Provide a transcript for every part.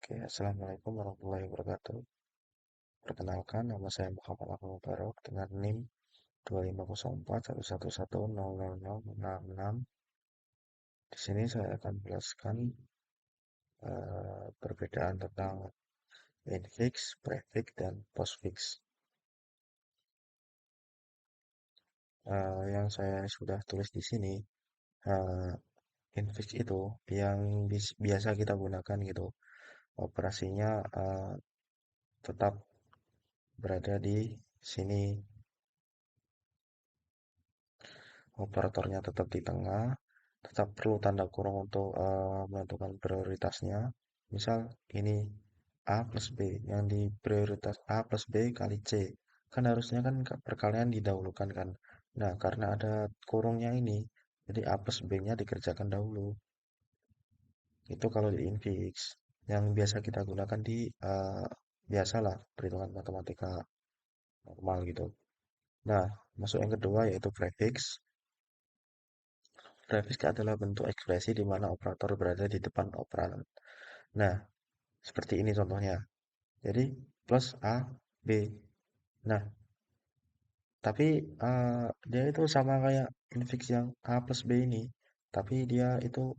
Oke, Assalamualaikum warahmatullahi wabarakatuh. Perkenalkan, nama saya Muhammad Ahmad Mubarok dengan NIM 2504111000066. Di sini saya akan menjelaskan perbedaan tentang infix, prefix, dan postfix. Yang saya sudah tulis di sini, eh, infix itu yang biasa kita gunakan gitu. Operasinya tetap berada di sini, operatornya tetap di tengah, tetap perlu tanda kurung untuk menentukan prioritasnya. Misal ini A plus B, yang di prioritas A plus B kali C. Kan harusnya kan perkalian didahulukan kan. Nah, karena ada kurungnya ini, jadi A plus B-nya dikerjakan dahulu. Itu kalau di infix. Yang biasa kita gunakan di biasalah perhitungan matematika normal gitu. Nah, masuk yang kedua yaitu prefix. Prefix adalah bentuk ekspresi di mana operator berada di depan operan. Nah, seperti ini contohnya. Jadi, plus A, B. Nah, tapi dia itu sama kayak infix yang A plus B ini. Tapi dia itu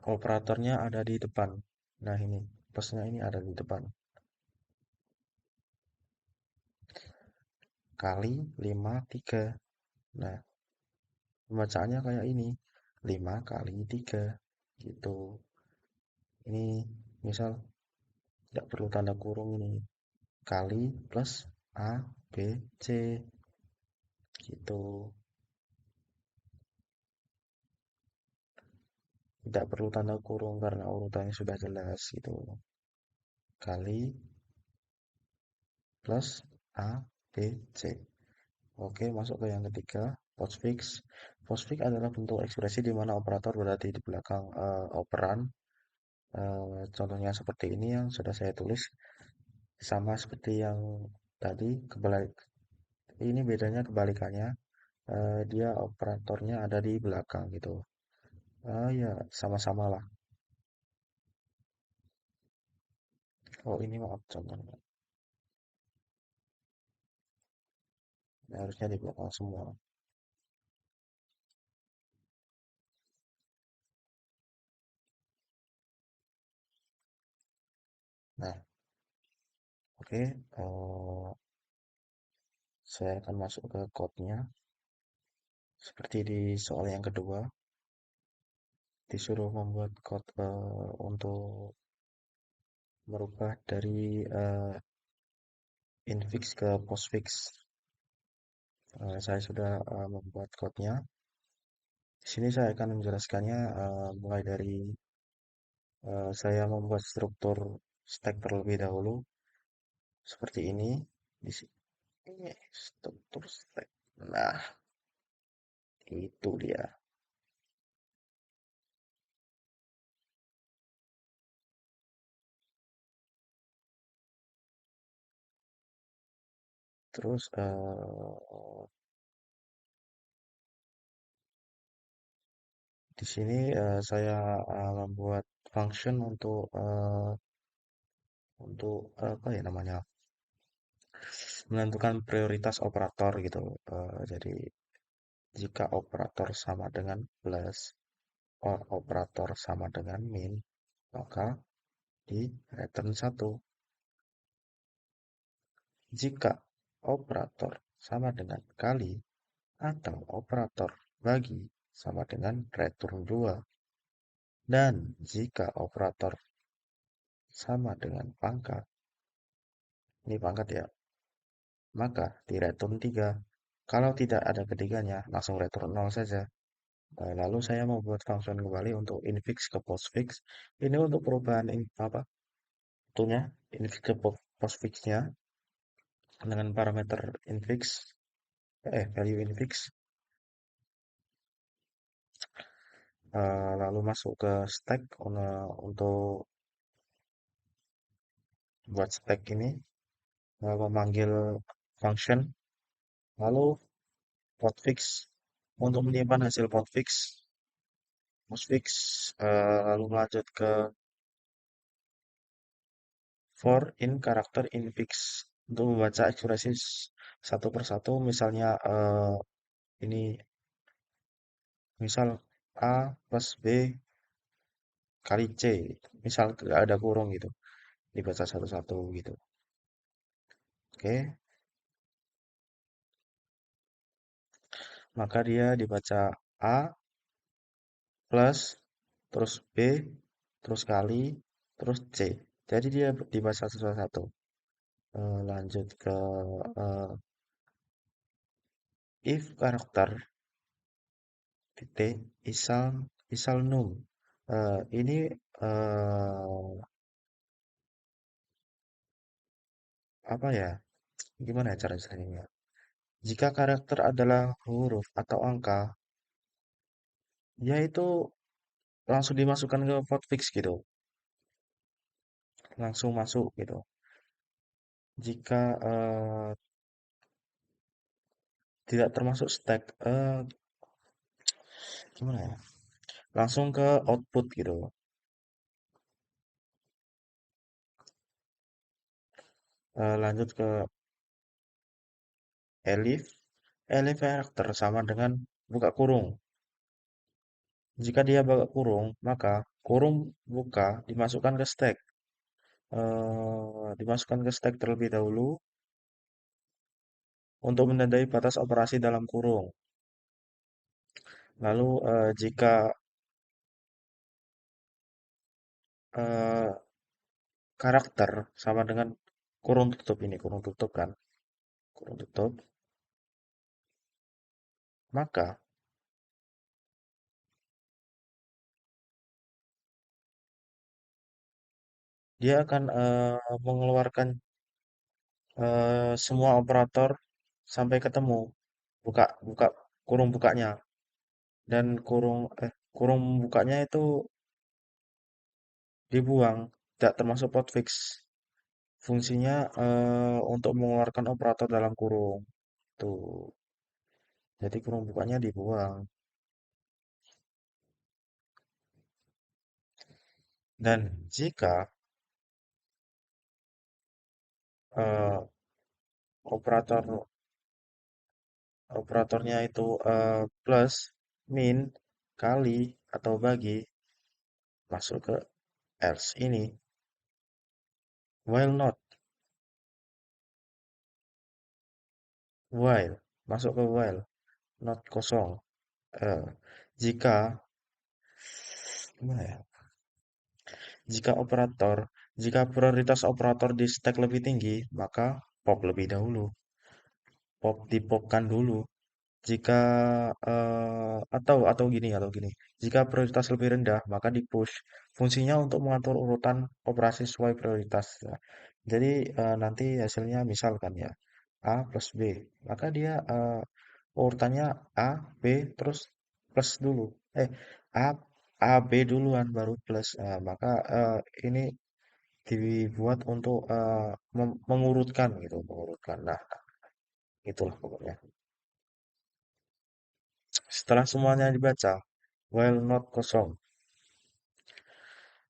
operatornya ada di depan. Nah, ini. Plusnya ini ada di depan. Kali 5 3. Nah, pembacaannya kayak ini. 5 kali 3. Gitu. Ini misal tidak perlu tanda kurung ini. Kali plus A, B, C gitu. Tidak perlu tanda kurung karena urutannya sudah jelas gitu. Kali plus A, B, C. Oke, masuk ke yang ketiga, postfix. Postfix adalah bentuk ekspresi di mana operator berada di belakang operan. Contohnya seperti ini yang sudah saya tulis. Sama seperti yang tadi, kebalik. Ini bedanya kebalikannya. Dia operatornya ada di belakang gitu. Ya, sama-sama lah. Oh, ini maaf contohnya. Ini harusnya di belakang semua. Nah, oke. Saya akan masuk ke code-nya. Seperti di soal yang kedua, disuruh membuat code untuk merubah dari infix ke postfix. Saya sudah membuat code-nya. Di sini saya akan menjelaskannya mulai dari saya membuat struktur stack terlebih dahulu. Seperti ini. Di sini struktur stack. Nah, itu dia. Terus di sini saya membuat function untuk apa ya namanya, menentukan prioritas operator gitu. Jadi jika operator sama dengan plus, operator sama dengan min, maka di return 1. Jika operator sama dengan kali atau operator bagi sama dengan return 2. Dan jika operator sama dengan pangkat, ini pangkat ya, maka di return 3. Kalau tidak ada ketiganya, langsung return 0 saja. Lalu saya membuat function kembali untuk infix ke postfix. Ini untuk perubahan apa? Tentunya infix ke postfixnya dengan parameter infix, value infix. Lalu masuk ke stack untuk buat stack ini, memanggil function, lalu postfix untuk menyimpan hasil postfix, lalu lanjut ke for in karakter infix untuk membaca ekspresi satu persatu. Misalnya ini misal A plus B kali C, misal nggak ada kurung gitu, dibaca satu-satu gitu. Oke, maka dia dibaca A plus, terus B, terus kali, terus C. Jadi dia dibaca satu-satu. Lanjut ke eh, if karakter titik isal num. Ini apa ya? Gimana ya cara istilahnya? Jika karakter adalah huruf atau angka, dia itu langsung dimasukkan ke potfix gitu, langsung masuk gitu. Jika tidak termasuk stack, gimana ya? Langsung ke output gitu. Lanjut ke elif. Elif karakter sama dengan buka kurung. Jika dia buka kurung, maka kurung buka dimasukkan ke stack. Dimasukkan ke stack terlebih dahulu untuk menandai batas operasi dalam kurung. Lalu jika eh, karakter sama dengan kurung tutup ini, kurung tutup kan, kurung tutup, maka dia akan mengeluarkan semua operator sampai ketemu buka buka kurung bukanya, dan kurung bukanya itu dibuang, tidak termasuk potfix. Fungsinya untuk mengeluarkan operator dalam kurung. Tuh. Jadi kurung bukanya dibuang. Dan jika eh, operator operatornya itu plus, min, kali, atau bagi, masuk ke else ini. While not, while, masuk ke while, not kosong. Eh, jika, gimana ya? Jika prioritas operator di stack lebih tinggi, maka pop lebih dahulu. Dipopkan dulu. Jika atau gini. Jika prioritas lebih rendah, maka di push. Fungsinya untuk mengatur urutan operasi sesuai prioritas. Nah, jadi nanti hasilnya misalkan ya A plus B, maka dia urutannya A, B, terus plus dulu. Eh, A A B duluan baru plus. Nah, maka ini dibuat untuk mengurutkan gitu, mengurutkan. Nah, itulah pokoknya. Setelah semuanya dibaca, while not kosong.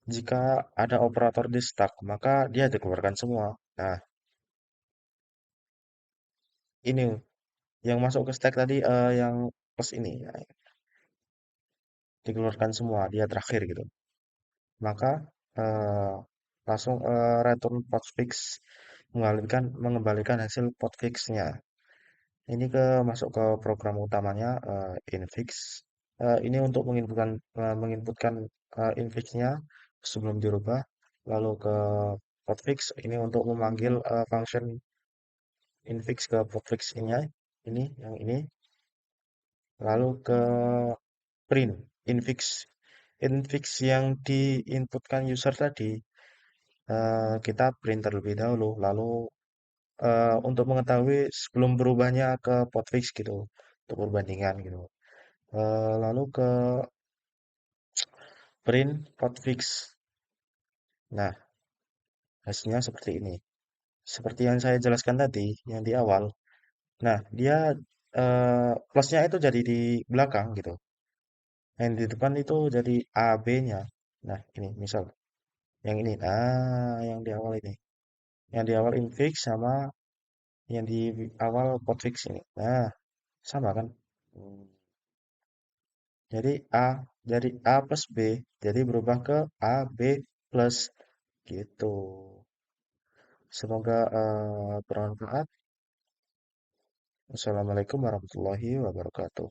Jika ada operator di stack, maka dia dikeluarkan semua. Nah, ini yang masuk ke stack tadi yang plus ini ya, dikeluarkan semua, dia terakhir gitu. Maka eh, langsung return postfix mengembalikan hasil postfixnya. Ini masuk ke program utamanya infix. Ini untuk menginputkan infixnya sebelum dirubah. Lalu ke hotfix ini untuk memanggil function infix ke hotfix ini yang ini. Lalu ke print infix. Infix yang diinputkan user tadi kita print terlebih dahulu. Lalu untuk mengetahui sebelum berubahnya ke hotfix gitu untuk perbandingan gitu. Lalu ke print hotfix. Nah, hasilnya seperti ini. Seperti yang saya jelaskan tadi, yang di awal. Nah, dia plusnya itu jadi di belakang gitu. Yang di depan itu jadi A, B-nya. Nah, ini misal. Yang ini. Nah, yang di awal ini. Yang di awal infix sama yang di awal potfix ini. Nah, sama kan? Hmm, Jadi A dari A plus B jadi berubah ke A B plus gitu. Semoga bermanfaat. Wassalamualaikum warahmatullahi wabarakatuh.